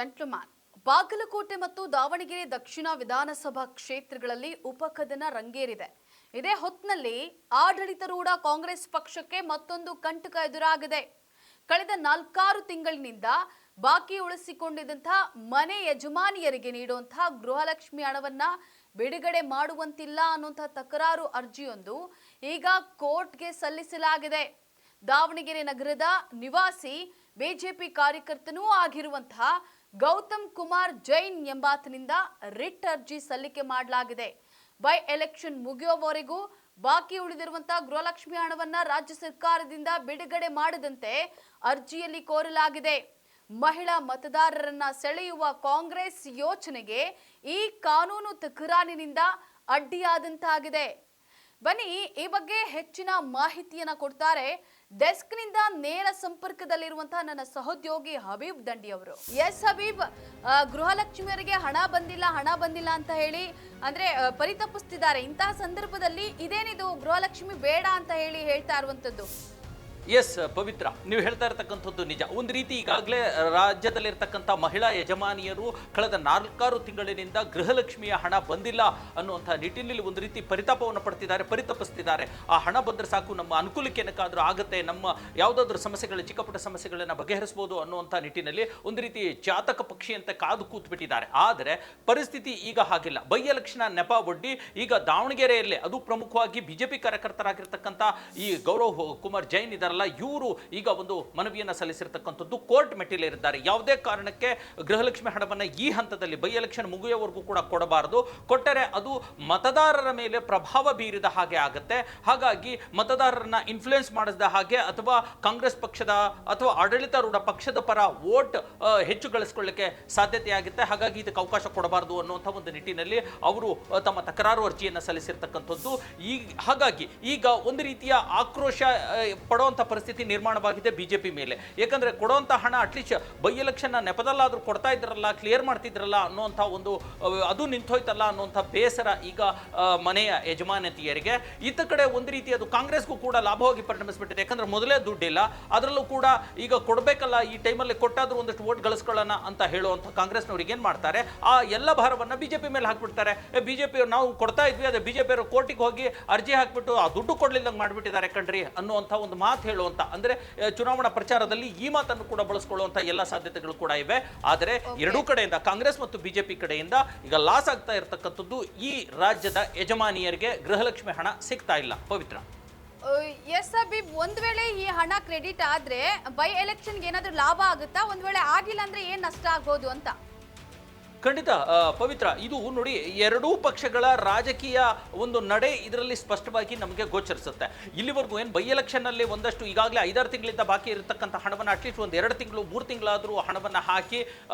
Gentleman. Bagalkot ಮತ್ತು ದಾವಣಗೆರೆ ದಕ್ಷಿಣ ವಿಧಾನಸಭಾ ಕ್ಷೇತ್ರಗಳಲ್ಲಿ ಉಪಕದನ ರಂಗೇರಿದೆ. ಇದೇ ಹೊತ್ತಿನಲ್ಲಿ ಆಡಳಿತಾರೂಢ ಕಾಂಗ್ರೆಸ್ ಪಕ್ಷಕ್ಕೆ ಮತ್ತೊಂದು ಕಂಟಕ ಎದುರಾಗಿದೆ. ಕಳೆದ 4 ತಿಂಗಳಿನಿಂದ ಬಾಕಿ ಉಳಿಸಿಕೊಂಡಿದ್ದಂತಹ ಮನೆ ಯಜಮಾನಿಯರಿಗೆ ನೀಡುವಂತಹ ಗೃಹಲಕ್ಷ್ಮಿ ಹಣವನ್ನ ಬಿಡುಗಡೆ ಮಾಡುವಂತಿಲ್ಲ ಅನ್ನುವಂತಹ ತಕರಾರು ಅರ್ಜಿಯೊಂದು ಈಗ ಕೋರ್ಟ್ಗೆ ಸಲ್ಲಿಸಲಾಗಿದೆ. ದಾವಣಗೆರೆ ನಗರದ ನಿವಾಸಿ ಬಿಜೆಪಿ ಕಾರ್ಯಕರ್ತನೂ ಆಗಿರುವಂತಹ ಗೌತಮ್ ಕುಮಾರ್ ಜೈನ್ ಎಂಬಾತನಿಂದ ರಿಟ್ ಅರ್ಜಿ ಸಲ್ಲಿಕೆ ಮಾಡಲಾಗಿದೆ. ಬೈ ಎಲೆಕ್ಷನ್ ಮುಗಿಯುವವರೆಗೂ ಬಾಕಿ ಉಳಿದಿರುವಂತಹ ಗೃಹಲಕ್ಷ್ಮಿ ಹಣವನ್ನ ರಾಜ್ಯ ಸರ್ಕಾರದಿಂದ ಬಿಡುಗಡೆ ಮಾಡದಂತೆ ಅರ್ಜಿಯಲ್ಲಿ ಕೋರಲಾಗಿದೆ. ಮಹಿಳಾ ಮತದಾರರನ್ನ ಸೆಳೆಯುವ ಕಾಂಗ್ರೆಸ್ ಯೋಚನೆಗೆ ಈ ಕಾನೂನು ತಕರಾರಿನಿಂದ ಅಡ್ಡಿಯಾದಂತಾಗಿದೆ. ಬನ್ನಿ ಈ ಬಗ್ಗೆ ಹೆಚ್ಚಿನ ಮಾಹಿತಿಯನ್ನ ಕೊಡ್ತಾರೆ ಡೆಸ್ಕ್ನಿಂದ ನೇರ ಸಂಪರ್ಕದಲ್ಲಿರುವಂತಹ ನನ್ನ ಸಹೋದ್ಯೋಗಿ ಹಬೀಬ್ ದಂಡಿ ಅವರು. ಎಸ್ ಹಬೀಬ್, ಗೃಹಲಕ್ಷ್ಮಿಯರಿಗೆ ಹಣ ಬಂದಿಲ್ಲ ಅಂತ ಹೇಳಿ ಅಂದ್ರೆ ಪರಿತಪಿಸ್ತಿದ್ದಾರೆ. ಇಂತಹ ಸಂದರ್ಭದಲ್ಲಿ ಇದೇನಿದು ಗೃಹಲಕ್ಷ್ಮಿ ಬೇಡ ಅಂತ ಹೇಳ್ತಾ ಇರುವಂತದ್ದು? ಎಸ್ ಪವಿತ್ರ, ನೀವು ಹೇಳ್ತಾ ಇರತಕ್ಕಂಥದ್ದು ನಿಜ. ಒಂದು ರೀತಿ ಈಗಾಗಲೇ ರಾಜ್ಯದಲ್ಲಿರ್ತಕ್ಕಂಥ ಮಹಿಳಾ ಯಜಮಾನಿಯರು ಕಳೆದ 4 ತಿಂಗಳಿನಿಂದ ಗೃಹಲಕ್ಷ್ಮಿಯ ಹಣ ಬಂದಿಲ್ಲ ಅನ್ನುವಂಥ ನಿಟ್ಟಿನಲ್ಲಿ ಒಂದು ರೀತಿ ಪರಿತಾಪವನ್ನು ಪರಿತಪಿಸ್ತಿದ್ದಾರೆ. ಆ ಹಣ ಬಂದರೆ ಸಾಕು, ನಮ್ಮ ಅನುಕೂಲಕ್ಕೆ ಏನಕ್ಕಾದ್ರೂ ಆಗುತ್ತೆ, ನಮ್ಮ ಯಾವುದಾದ್ರೂ ಸಮಸ್ಯೆಗಳು, ಚಿಕ್ಕಪುಟ್ಟ ಸಮಸ್ಯೆಗಳನ್ನು ಬಗೆಹರಿಸಬಹುದು ಅನ್ನುವಂಥ ನಿಟ್ಟಿನಲ್ಲಿ ಒಂದು ರೀತಿ ಜಾತಕ ಪಕ್ಷಿಯಂತೆ ಕಾದು ಕೂತ್ಬಿಟ್ಟಿದ್ದಾರೆ. ಆದರೆ ಪರಿಸ್ಥಿತಿ ಈಗ ಹಾಗಿಲ್ಲ. ಬೈ ಎಲೆಕ್ಷನ್ ನೆಪ ಒಡ್ಡಿ ಈಗ ದಾವಣಗೆರೆಯಲ್ಲಿ, ಅದು ಪ್ರಮುಖವಾಗಿ ಬಿಜೆಪಿ ಕಾರ್ಯಕರ್ತರಾಗಿರ್ತಕ್ಕಂಥ ಈ ಗೌರವ್ ಕುಮಾರ್ ಜೈನ್ ಇದಾರಲ್ಲ, ಇವರು ಈಗ ಒಂದು ಮನವಿಯನ್ನು ಸಲ್ಲಿಸಿರ್ತಕ್ಕಂಥದ್ದು ಕೋರ್ಟ್ ಮೆಟ್ಟಿಲೇರಿದ್ದಾರೆ. ಯಾವುದೇ ಕಾರಣಕ್ಕೆ ಗೃಹಲಕ್ಷ್ಮಿ ಹಣವನ್ನು ಈ ಹಂತದಲ್ಲಿ ಬೈ ಎಲೆಕ್ಷನ್ ಮುಗಿಯುವವರೆಗೂ ಕೂಡ ಕೊಡಬಾರದು. ಕೊಟ್ಟರೆ ಅದು ಮತದಾರರ ಮೇಲೆ ಪ್ರಭಾವ ಬೀರಿದ ಹಾಗೆ ಆಗುತ್ತೆ. ಹಾಗಾಗಿ ಮತದಾರರನ್ನ ಇನ್ಫ್ಲೂಯೆನ್ಸ್ ಮಾಡಿದ ಹಾಗೆ, ಅಥವಾ ಕಾಂಗ್ರೆಸ್ ಪಕ್ಷದ ಅಥವಾ ಆಡಳಿತಾರೂಢ ಪಕ್ಷದ ಪರ ವೋಟ್ ಹೆಚ್ಚು ಗಳಿಸಿಕೊಳ್ಳಕ್ಕೆ ಸಾಧ್ಯತೆಯಾಗುತ್ತೆ. ಹಾಗಾಗಿ ಇದಕ್ಕೆ ಅವಕಾಶ ಕೊಡಬಾರದು ಅನ್ನುವಂಥ ಒಂದು ನಿಟ್ಟಿನಲ್ಲಿ ಅವರು ತಮ್ಮ ತಕರಾರು ಅರ್ಜಿಯನ್ನು ಸಲ್ಲಿಸಿರ್ತಕ್ಕಂಥದ್ದು. ಹಾಗಾಗಿ ಈಗ ಒಂದು ರೀತಿಯ ಆಕ್ರೋಶ ಪಡುವಂಥ ಪರಿಸ್ಥಿತಿ ನಿರ್ಮಾಣವಾಗಿದೆ ಬಿಜೆಪಿ ಮೇಲೆ. ಯಾಕಂದ್ರೆ ಕೊಡುವಂತ ಹಣ ಅಟ್ಲೀಸ್ಟ್ ಬೈ ಎಲೆಕ್ಷನ್ ನೆಪದಲ್ಲಾದ್ರೂ ಕೊಡ್ತಾ ಇದ್ರಲ್ಲ, ಕ್ಲಿಯರ್ ಮಾಡ್ತಿದ್ರಲ್ಲ ಅನ್ನುವಂಥ ಒಂದು ಅದು ನಿಂತೋಯ್ತಲ್ಲ ಅನ್ನುವಂಥ ಬೇಸರ ಈಗ ಮನೆಯ ಯಜಮಾನತಿಯರಿಗೆ. ಇತ್ತ ಕಡೆ ಒಂದು ರೀತಿ ಅದು ಕಾಂಗ್ರೆಸ್ಗೂ ಕೂಡ ಲಾಭವಾಗಿ ಪರಿಣಮಿಸ್ಬಿಟ್ಟಿದೆ. ಯಾಕಂದ್ರೆ ಮೊದಲೇ ದುಡ್ಡಿಲ್ಲ, ಅದರಲ್ಲೂ ಕೂಡ ಈಗ ಕೊಡಬೇಕಲ್ಲ, ಈ ಟೈಮಲ್ಲಿ ಕೊಟ್ಟಾದ್ರೂ ಒಂದಷ್ಟು ವೋಟ್ ಗಳಿಸ್ಕೊಳ್ಳೋಣ ಅಂತ ಹೇಳುವಂಥ ಕಾಂಗ್ರೆಸ್ನವ್ರಿಗೆ ಏನ್ ಮಾಡ್ತಾರೆ, ಆ ಎಲ್ಲ ಭಾರವನ್ನ ಬಿಜೆಪಿ ಮೇಲೆ ಹಾಕ್ಬಿಡ್ತಾರೆ. ಬಿಜೆಪಿ ನಾವು ಕೊಡ್ತಾ ಇದ್ವಿ, ಅದೇ ಬಿಜೆಪಿ ಅವರು ಕೋರ್ಟಿಗೆ ಹೋಗಿ ಅರ್ಜಿ ಹಾಕ್ಬಿಟ್ಟು ಆ ದುಡ್ಡು ಕೊಡ್ಲಿಲ್ಲಂಗೆ ಮಾಡ್ಬಿಟ್ಟಿದ್ದಾರೆ ಕಣ್ರಿ ಅನ್ನುವಂಥ ಒಂದು ಮಾತು ಹೇಳುವಂತ, ಅಂದ್ರೆ ಚುನಾವಣಾ ಪ್ರಚಾರದಲ್ಲಿ ಈ ಮಾತನ್ನು ಕೂಡ ಬಳಸಿಕೊಳ್ಳುವಂತ ಎಲ್ಲ ಸಾಧ್ಯತೆಗಳು ಕೂಡ ಇವೆ. ಆದರೆ ಎರಡೂ ಕಡೆಯಿಂದ, ಕಾಂಗ್ರೆಸ್ ಮತ್ತು ಬಿಜೆಪಿ ಕಡೆಯಿಂದ ಈಗ ಲಾಸ್ ಆಗ್ತಾ ಇರತಕ್ಕಂಥದ್ದು ಈ ರಾಜ್ಯದ ಯಜಮಾನಿಯರಿಗೆ ಗೃಹಲಕ್ಷ್ಮಿ ಹಣ ಸಿಗ್ತಾ ಇಲ್ಲ. ಪವಿತ್ರ, ಎಸ್ ಹಬೀಬ್, ಒಂದ್ ವೇಳೆ ಈ ಹಣ ಕ್ರೆಡಿಟ್ ಆದ್ರೆ ಬೈ ಎಲೆಕ್ಷನ್ಗೆ ಏನಾದ್ರೂ ಲಾಭ ಆಗುತ್ತಾ? ಒಂದ್ ವೇಳೆ ಆಗಿಲ್ಲ ಅಂದ್ರೆ ಏನ್ ನಷ್ಟ ಆಗ್ಬೋದು ಅಂತ? ಖಂಡಿತ ಪವಿತ್ರ, ಇದು ನೋಡಿ, ಎರಡೂ ಪಕ್ಷಗಳ ರಾಜಕೀಯ ಒಂದು ನಡೆ ಇದರಲ್ಲಿ ಸ್ಪಷ್ಟವಾಗಿ ನಮಗೆ ಗೋಚರಿಸುತ್ತೆ. ಇಲ್ಲಿವರೆಗೂ ಏನು ಬೈ ಎಲೆಕ್ಷನ್ ನಲ್ಲಿ ಒಂದಷ್ಟು ಈಗಾಗಲೇ 5-6 ತಿಂಗಳಿಂದ ಬಾಕಿ ಇರತಕ್ಕಂಥ ಹಣವನ್ನು ಅಟ್ಲೀಸ್ಟ್ 1-2 ತಿಂಗಳು 3 ತಿಂಗಳಾದರೂ ಹಣವನ್ನು ಹಾಕಿ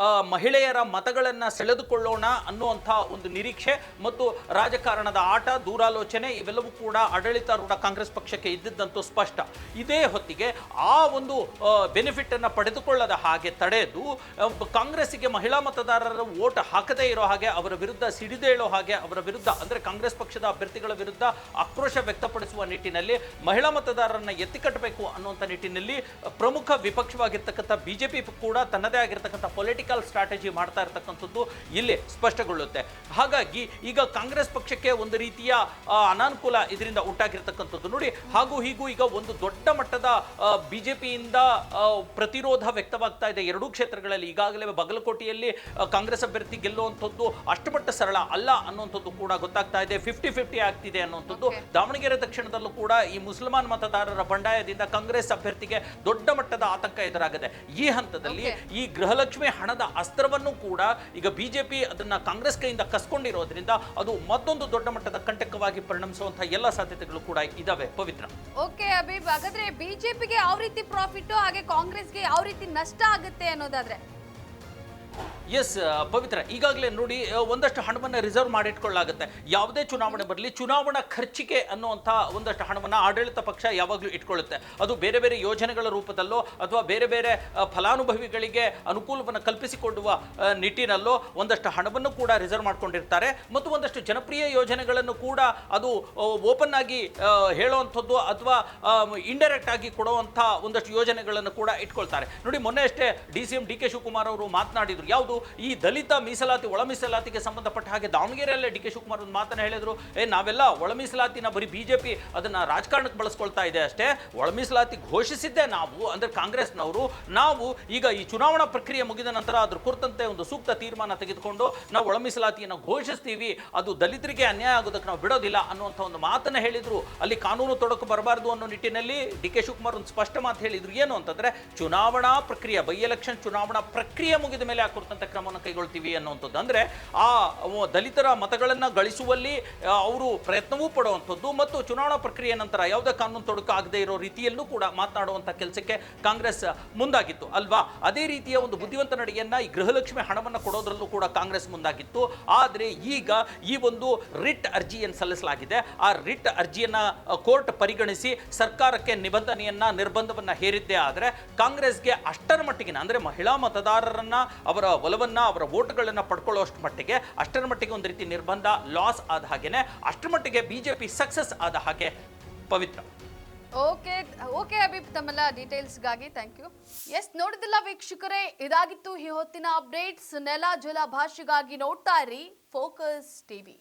ಮಹಿಳೆಯರ ಮತಗಳನ್ನು ಸೆಳೆದುಕೊಳ್ಳೋಣ ಅನ್ನುವಂಥ ಒಂದು ನಿರೀಕ್ಷೆ ಮತ್ತು ರಾಜಕಾರಣದ ಆಟ, ದೂರಾಲೋಚನೆ ಇವೆಲ್ಲವೂ ಕೂಡ ಆಡಳಿತಾರೂಢ ಕಾಂಗ್ರೆಸ್ ಪಕ್ಷಕ್ಕೆ ಇದ್ದಿದ್ದಂತೂ ಸ್ಪಷ್ಟ. ಇದೇ ಹೊತ್ತಿಗೆ ಆ ಒಂದು ಬೆನಿಫಿಟ್ ಅನ್ನು ಪಡೆದುಕೊಳ್ಳದ ಹಾಗೆ ತಡೆದು ಕಾಂಗ್ರೆಸ್ಸಿಗೆ ಮಹಿಳಾ ಮತದಾರರ ವೋಟ್ ಹಾಕದೇ ಇರೋ ಹಾಗೆ, ಅವರ ವಿರುದ್ಧ ಸಿಡಿದೇಳೋ ಹಾಗೆ, ಅವರ ವಿರುದ್ಧ ಅಂದ್ರೆ ಕಾಂಗ್ರೆಸ್ ಪಕ್ಷದ ಅಭ್ಯರ್ಥಿಗಳ ವಿರುದ್ಧ ಆಕ್ರೋಶ ವ್ಯಕ್ತಪಡಿಸುವ ನಿಟ್ಟಿನಲ್ಲಿ, ಮಹಿಳಾ ಮತದಾರರನ್ನ ಎತ್ತಿಕಟ್ಟಬೇಕು ಅನ್ನುವಂಥ ನಿಟ್ಟಿನಲ್ಲಿ ಪ್ರಮುಖ ವಿಪಕ್ಷವಾಗಿರ್ತಕ್ಕಂಥ ಬಿಜೆಪಿ ಕೂಡ ತನ್ನದೇ ಆಗಿರ್ತಕ್ಕಂಥ ಪೊಲಿಟಿಕಲ್ ಸ್ಟ್ರಾಟಜಿ ಮಾಡ್ತಾ ಇರತಕ್ಕಂಥದ್ದು ಇಲ್ಲಿ ಸ್ಪಷ್ಟಗೊಳ್ಳುತ್ತೆ. ಹಾಗಾಗಿ ಈಗ ಕಾಂಗ್ರೆಸ್ ಪಕ್ಷಕ್ಕೆ ಒಂದು ರೀತಿಯ ಅನಾನುಕೂಲ ಇದರಿಂದ ಉಂಟಾಗಿರ್ತಕ್ಕಂಥದ್ದು ನೋಡಿ. ಹಾಗೂ ಹೀಗೂ ಈಗ ಒಂದು ದೊಡ್ಡ ಮಟ್ಟದ ಬಿಜೆಪಿಯಿಂದ ಪ್ರತಿರೋಧ ವ್ಯಕ್ತವಾಗ್ತಾ ಇದೆ ಎರಡೂ ಕ್ಷೇತ್ರಗಳಲ್ಲಿ. ಈಗಾಗಲೇ ಬಾಗಲಕೋಟೆಯಲ್ಲಿ ಕಾಂಗ್ರೆಸ್ ಅಭ್ಯರ್ಥಿ ಗೆಲ್ಲುವಂಥದ್ದು ಅಷ್ಟು ಮಟ್ಟ ಸರಳ ಅಲ್ಲ ಅನ್ನುವಂಥದ್ದು ಕೂಡ ಗೊತ್ತಾಗ್ತಾ ಇದೆ. 50-50 ಆಗ್ತಿದೆ ಅನ್ನುವಂಥದ್ದು. ದಾವಣಗೆರೆ ದಕ್ಷಿಣದಲ್ಲೂ ಕೂಡ ಈ ಮುಸಲ್ಮಾನ್ ಮತದಾರರ ಬಂಡಾಯದಿಂದ ಕಾಂಗ್ರೆಸ್ ಅಭ್ಯರ್ಥಿಗೆ ದೊಡ್ಡ ಮಟ್ಟದ ಆತಂಕ ಎದುರಾಗಿದೆ. ಈ ಹಂತದಲ್ಲಿ ಈ ಗೃಹಲಕ್ಷ್ಮಿ ಹಣದ ಅಸ್ತ್ರವನ್ನು ಕೂಡ ಈಗ ಬಿಜೆಪಿ ಅದನ್ನ ಕಾಂಗ್ರೆಸ್ ಕೈಯಿಂದ ಕಸ್ಕೊಂಡಿರೋದ್ರಿಂದ ಅದು ಮತ್ತೊಂದು ದೊಡ್ಡ ಮಟ್ಟದ ಕಂಟಕವಾಗಿ ಪರಿಣಮಿಸುವಂತಹ ಎಲ್ಲ ಸಾಧ್ಯತೆಗಳು ಕೂಡ ಇದಾವೆ. ಪವಿತ್ರ, ಓಕೆ ಹಬೀಬ್, ಹಾಗಾದ್ರೆ ಬಿಜೆಪಿಗೆ ಯಾವ ರೀತಿ ಪ್ರಾಫಿಟ್, ಹಾಗೆ ಕಾಂಗ್ರೆಸ್ಗೆ ಯಾವ ರೀತಿ ನಷ್ಟ ಆಗುತ್ತೆ ಅನ್ನೋದಾದ್ರೆ? ಎಸ್ ಪವಿತ್ರ, ಈಗಾಗಲೇ ನೋಡಿ ಒಂದಷ್ಟು ಹಣವನ್ನು ರಿಸರ್ವ್ ಮಾಡಿಟ್ಕೊಳ್ಳಾಗುತ್ತೆ. ಯಾವುದೇ ಚುನಾವಣೆ ಬರಲಿ, ಚುನಾವಣಾ ಖರ್ಚಿಗೆ ಅನ್ನುವಂಥ ಒಂದಷ್ಟು ಹಣವನ್ನು ಆಡಳಿತ ಪಕ್ಷ ಯಾವಾಗಲೂ ಇಟ್ಕೊಳ್ಳುತ್ತೆ. ಅದು ಬೇರೆ ಬೇರೆ ಯೋಜನೆಗಳ ರೂಪದಲ್ಲೋ ಅಥವಾ ಬೇರೆ ಬೇರೆ ಫಲಾನುಭವಿಗಳಿಗೆ ಅನುಕೂಲವನ್ನು ಕಲ್ಪಿಸಿಕೊಡುವ ನಿಟ್ಟಿನಲ್ಲೋ ಒಂದಷ್ಟು ಹಣವನ್ನು ಕೂಡ ರಿಸರ್ವ್ ಮಾಡ್ಕೊಂಡಿರ್ತಾರೆ. ಮತ್ತು ಒಂದಷ್ಟು ಜನಪ್ರಿಯ ಯೋಜನೆಗಳನ್ನು ಕೂಡ ಅದು ಓಪನ್ ಆಗಿ ಹೇಳುವಂಥದ್ದು ಅಥವಾ ಇಂಡೈರೆಕ್ಟ್ ಆಗಿ ಕೊಡುವಂಥ ಒಂದಷ್ಟು ಯೋಜನೆಗಳನ್ನು ಕೂಡ ಇಟ್ಕೊಳ್ತಾರೆ. ನೋಡಿ, ಮೊನ್ನೆ ಅಷ್ಟೇ D C M D K Shivakumar ಅವರು ಮಾತನಾಡಿದ್ರು, ಯಾವುದು ಈ ದಲಿತ ಮೀಸಲಾತಿ ಒಳ ಮೀಸಲಾತಿಗೆ ಸಂಬಂಧಪಟ್ಟ ಹಾಗೆ ದಾವಣಗೆರೆಯಲ್ಲೇ ಡಿ ಕೆ ಶಿವಕುಮಾರ್ ಒಂದು ಮಾತನ್ನ ಹೇಳಿದ್ರು, ನಾವೆಲ್ಲ ಒಳ ಮೀಸಲಾತಿನ ಬರೀ ಬಿಜೆಪಿ ಅದನ್ನ ರಾಜಕಾರಣಕ್ಕೆ ಬಳಸ್ಕೊಳ್ತಾ ಇದೆ ಅಷ್ಟೇ, ಒಳ ಮೀಸಲಾತಿ ಘೋಷಿಸಿದ್ದೆ ನಾವು ಅಂದ್ರೆ ಕಾಂಗ್ರೆಸ್ನವರು, ನಾವು ಈಗ ಈ ಚುನಾವಣಾ ಪ್ರಕ್ರಿಯೆ ಮುಗಿದ ನಂತರ ಅದ್ರ ಕುರಿತಂತೆ ಒಂದು ಸೂಕ್ತ ತೀರ್ಮಾನ ತೆಗೆದುಕೊಂಡು ನಾವು ಒಳ ಮೀಸಲಾತಿಯನ್ನು ಘೋಷಿಸ್ತೀವಿ, ಅದು ದಲಿತರಿಗೆ ಅನ್ಯಾಯ ಆಗೋದಕ್ಕೆ ನಾವು ಬಿಡೋದಿಲ್ಲ ಅನ್ನುವಂಥ ಒಂದು ಮಾತನ್ನ ಹೇಳಿದ್ರು. ಅಲ್ಲಿ ಕಾನೂನು ತೊಡಕು ಬರಬಾರದು ಅನ್ನೋ ನಿಟ್ಟಿನಲ್ಲಿ ಡಿ ಕೆ ಶಿವಕುಮಾರ್ ಒಂದು ಸ್ಪಷ್ಟ ಮಾತು ಹೇಳಿದ್ರು. ಏನು ಅಂತಂದ್ರೆ ಚುನಾವಣಾ ಪ್ರಕ್ರಿಯೆ ಬೈ ಎಲೆಕ್ಷನ್ ಚುನಾವಣಾ ಪ್ರಕ್ರಿಯೆ ಮುಗಿದ ಮೇಲೆ ಆ ಕುರಿತಂತೆ ಕ್ರಮವನ್ನು ಕೈಗೊಳ್ತೀವಿ ಅನ್ನುವಂಥದ್ದು. ಅಂದ್ರೆ ಆ ದಲಿತರ ಮತಗಳನ್ನ ಗಳಿಸುವಲ್ಲಿ ಅವರು ಪ್ರಯತ್ನವೂ ಪಡುವಂಥದ್ದು ಮತ್ತು ಚುನಾವಣಾ ಪ್ರಕ್ರಿಯೆ ನಂತರ ಯಾವುದೇ ಕಾನೂನು ತೊಡಕು ಆಗದೆ ಇರೋ ರೀತಿಯಲ್ಲೂ ಕೂಡ ಮಾತನಾಡುವಂಥ ಕೆಲಸಕ್ಕೆ ಕಾಂಗ್ರೆಸ್ ಮುಂದಾಗಿತ್ತು ಅಲ್ವಾ. ಅದೇ ರೀತಿಯ ಒಂದು ಬುದ್ಧಿವಂತ ನಡೆಯನ್ನ ಈ ಗೃಹಲಕ್ಷ್ಮಿ ಹಣವನ್ನು ಕೊಡೋದ್ರಲ್ಲೂ ಕೂಡ ಕಾಂಗ್ರೆಸ್ ಮುಂದಾಗಿತ್ತು. ಆದರೆ ಈಗ ಈ ಒಂದು ರಿಟ್ ಅರ್ಜಿಯನ್ನು ಸಲ್ಲಿಸಲಾಗಿದೆ. ಆ ರಿಟ್ ಅರ್ಜಿಯನ್ನ ಕೋರ್ಟ್ ಪರಿಗಣಿಸಿ ಸರ್ಕಾರಕ್ಕೆ ನಿರ್ಬಂಧವನ್ನ ಹೇರಿದ್ದೇ ಆದರೆ ಕಾಂಗ್ರೆಸ್ಗೆ ಅಷ್ಟರ ಮಟ್ಟಿಗೆ ಅಂದ್ರೆ ಮಹಿಳಾ ಮತದಾರರನ್ನ ಅವರ ಒಲವನ್ನ ಅವರ ವೋಟ್ಗಳನ್ನ ಪಡ್ಕೊಳ್ಳೋಷ್ಟು ಮಟ್ಟಿಗೆ ಅಷ್ಟರ ಮಟ್ಟಿಗೆ ಒಂದು ರೀತಿ ನಿರ್ಬಂಧ ಲಾಸ್ ಆದ ಹಾಗೇನೆ ಅಷ್ಟರ ಮಟ್ಟಿಗೆ ಬಿಜೆಪಿ ಸಕ್ಸಸ್ ಆದ ಹಾಗೆ. ಪವಿತ್ರ. ಓಕೆ ಅಬೀಬ್, ತಮ್ಮೆಲ್ಲ ಡೀಟೇಲ್ಸ್ಗಾಗಿ ಥ್ಯಾಂಕ್ ಯು. ಎಸ್, ನೋಡಿದಿಲ್ಲ ವೀಕ್ಷಕರೇ, ಇದಾಗಿತ್ತು ಈ ಹೊತ್ತಿನ ಅಪ್ಡೇಟ್ಸ್. ನೆಲ ಜಲ ಭಾಷೆಗಾಗಿ ನೋಡ್ತಾ ಇರಿ ಫೋಕಸ್ ಟಿವಿ.